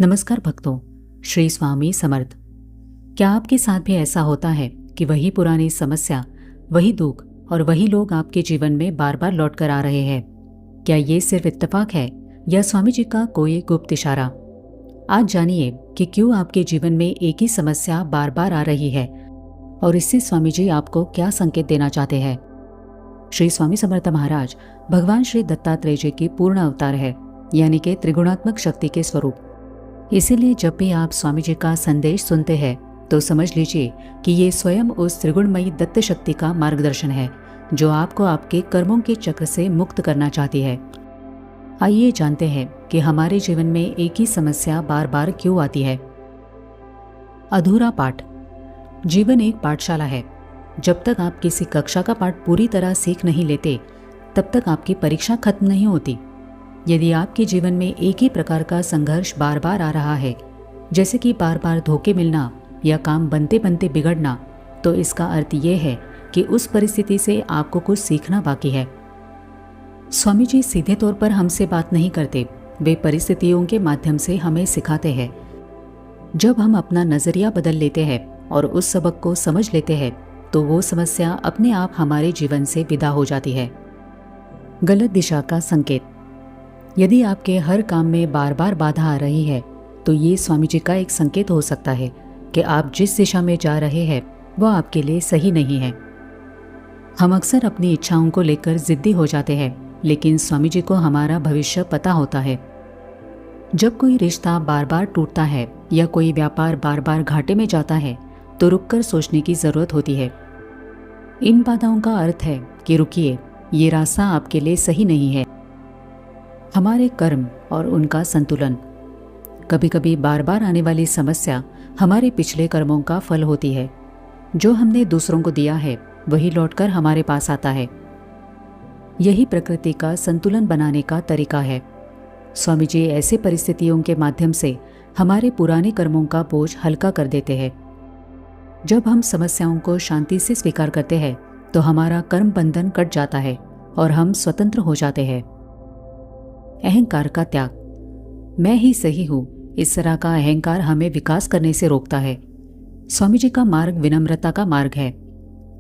नमस्कार भक्तों, श्री स्वामी समर्थ। क्या आपके साथ भी ऐसा होता है कि वही पुरानी समस्या, वही दुख और वही लोग आपके जीवन में बार बार लौट कर आ रहे हैं? क्या ये सिर्फ इत्तेफाक है या स्वामी जी का कोई गुप्त इशारा? आज जानिए कि क्यों आपके जीवन में एक ही समस्या बार बार आ रही है और इससे स्वामी जी आपको क्या संकेत देना चाहते हैं। श्री स्वामी समर्थ महाराज भगवान श्री दत्तात्रेय जी की पूर्ण अवतार है, यानी कि त्रिगुणात्मक शक्ति के स्वरूप। इसीलिए जब भी आप स्वामी जी का संदेश सुनते हैं तो समझ लीजिए कि ये स्वयं उस त्रिगुणमयी दत्त शक्ति का मार्गदर्शन है जो आपको आपके कर्मों के चक्र से मुक्त करना चाहती है। आइए जानते हैं कि हमारे जीवन में एक ही समस्या बार बार क्यों आती है। अधूरा पाठ। जीवन एक पाठशाला है। जब तक आप किसी कक्षा का पाठ पूरी तरह सीख नहीं लेते तब तक आपकी परीक्षा खत्म नहीं होती। यदि आपके जीवन में एक ही प्रकार का संघर्ष बार बार आ रहा है, जैसे कि बार बार धोखे मिलना या काम बनते बनते बिगड़ना, तो इसका अर्थ यह है कि उस परिस्थिति से आपको कुछ सीखना बाकी है। स्वामी जी सीधे तौर पर हमसे बात नहीं करते, वे परिस्थितियों के माध्यम से हमें सिखाते हैं। जब हम अपना नजरिया बदल लेते हैं और उस सबक को समझ लेते हैं तो वो समस्या अपने आप हमारे जीवन से विदा हो जाती है। गलत दिशा का संकेत। यदि आपके हर काम में बार बार बाधा आ रही है तो ये स्वामी जी का एक संकेत हो सकता है कि आप जिस दिशा में जा रहे हैं वह आपके लिए सही नहीं है। हम अक्सर अपनी इच्छाओं को लेकर जिद्दी हो जाते हैं, लेकिन स्वामी जी को हमारा भविष्य पता होता है। जब कोई रिश्ता बार बार टूटता है या कोई व्यापार बार बार घाटे में जाता है तो रुककर सोचने की जरूरत होती है। इन बाधाओं का अर्थ है कि रुकिए, ये रास्ता आपके लिए सही नहीं है। हमारे कर्म और उनका संतुलन। कभी कभी बार बार आने वाली समस्या हमारे पिछले कर्मों का फल होती है। जो हमने दूसरों को दिया है वही लौटकर हमारे पास आता है। यही प्रकृति का संतुलन बनाने का तरीका है। स्वामी जी ऐसे परिस्थितियों के माध्यम से हमारे पुराने कर्मों का बोझ हल्का कर देते हैं। जब हम समस्याओं को शांति से स्वीकार करते हैं तो हमारा कर्म बंधन कट जाता है और हम स्वतंत्र हो जाते हैं। अहंकार का त्याग। मैं ही सही हूँ, इस तरह का अहंकार हमें विकास करने से रोकता है। स्वामी जी का मार्ग विनम्रता का मार्ग है।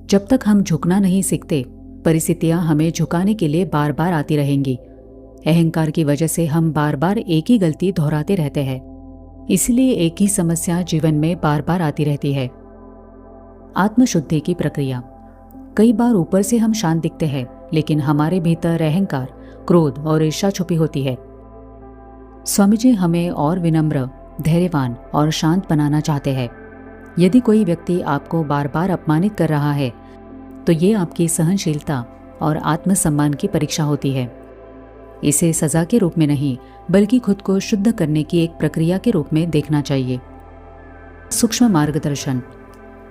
जब तक हम झुकना नहीं सीखते, परिस्थितियां हमें झुकाने के लिए बार बार आती रहेंगी। अहंकार की वजह से हम बार बार एक ही गलती दोहराते रहते हैं, इसलिए एक ही समस्या जीवन में बार बार आती रहती है। आत्मशुद्धि की प्रक्रिया। कई बार ऊपर से हम शांत दिखते हैं, लेकिन हमारे भीतर अहंकार, क्रोध और ईर्ष्या छुपी होती है। स्वामी जी हमें और विनम्र, धैर्यवान और शांत बनाना चाहते हैं। यदि कोई व्यक्ति आपको बार बार अपमानित कर रहा है तो ये आपकी सहनशीलता और आत्मसम्मान की परीक्षा होती है। इसे सजा के रूप में नहीं, बल्कि खुद को शुद्ध करने की एक प्रक्रिया के रूप में देखना चाहिए। सूक्ष्म मार्गदर्शन।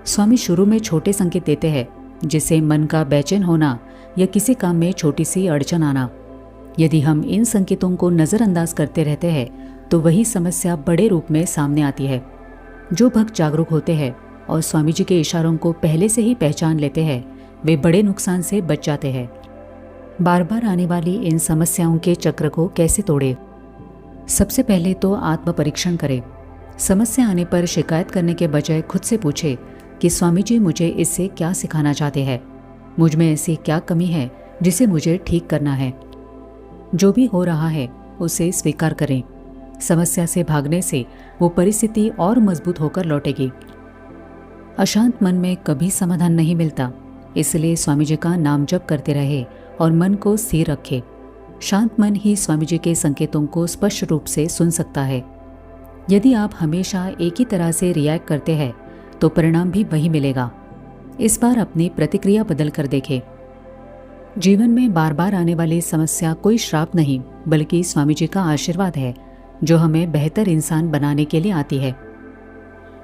स्वामी शुरू में छोटे संकेत देते हैं, जिसे मन का बेचैन होना या किसी काम में छोटी सी अड़चन आना। यदि हम इन संकेतों को नज़रअंदाज करते रहते हैं तो वही समस्या बड़े रूप में सामने आती है। जो भक्त जागरूक होते हैं और स्वामी जी के इशारों को पहले से ही पहचान लेते हैं, वे बड़े नुकसान से बच जाते हैं। बार बार आने वाली इन समस्याओं के चक्र को कैसे तोड़ें? सबसे पहले तो आत्म परीक्षण करें। समस्या आने पर शिकायत करने के बजाय खुद से पूछें कि स्वामी जी मुझे इससे क्या सिखाना चाहते हैं, मुझ में ऐसी क्या कमी है जिसे मुझे ठीक करना है। जो भी हो रहा है उसे स्वीकार करें। समस्या से भागने से वो परिस्थिति और मजबूत होकर लौटेगी। अशांत मन में कभी समाधान नहीं मिलता, इसलिए स्वामी जी का नाम जप करते रहे और मन को स्थिर रखें। शांत मन ही स्वामी जी के संकेतों को स्पष्ट रूप से सुन सकता है। यदि आप हमेशा एक ही तरह से रिएक्ट करते हैं तो परिणाम भी वही मिलेगा। इस बार अपनी प्रतिक्रिया बदल कर देखें। जीवन में बार बार आने वाली समस्या कोई श्राप नहीं, बल्कि स्वामी जी का आशीर्वाद है जो हमें बेहतर इंसान बनाने के लिए आती है।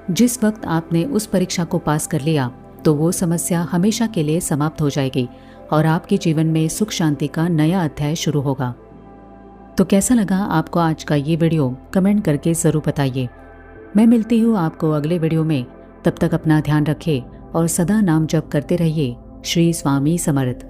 जिस वक्त आपने उस परीक्षा को पास कर लिया तो वो समस्या हमेशा के लिए समाप्त हो जाएगी और आपके जीवन में सुख शांति का नया अध्याय शुरू होगा। तो कैसा लगा आपको आज का ये वीडियो? कमेंट करके ज़रूर बताइए। मैं मिलती हूँ आपको अगले वीडियो में। तब तक अपना ध्यान रखें और सदा नाम जप करते रहिए। श्री स्वामी समर्थ।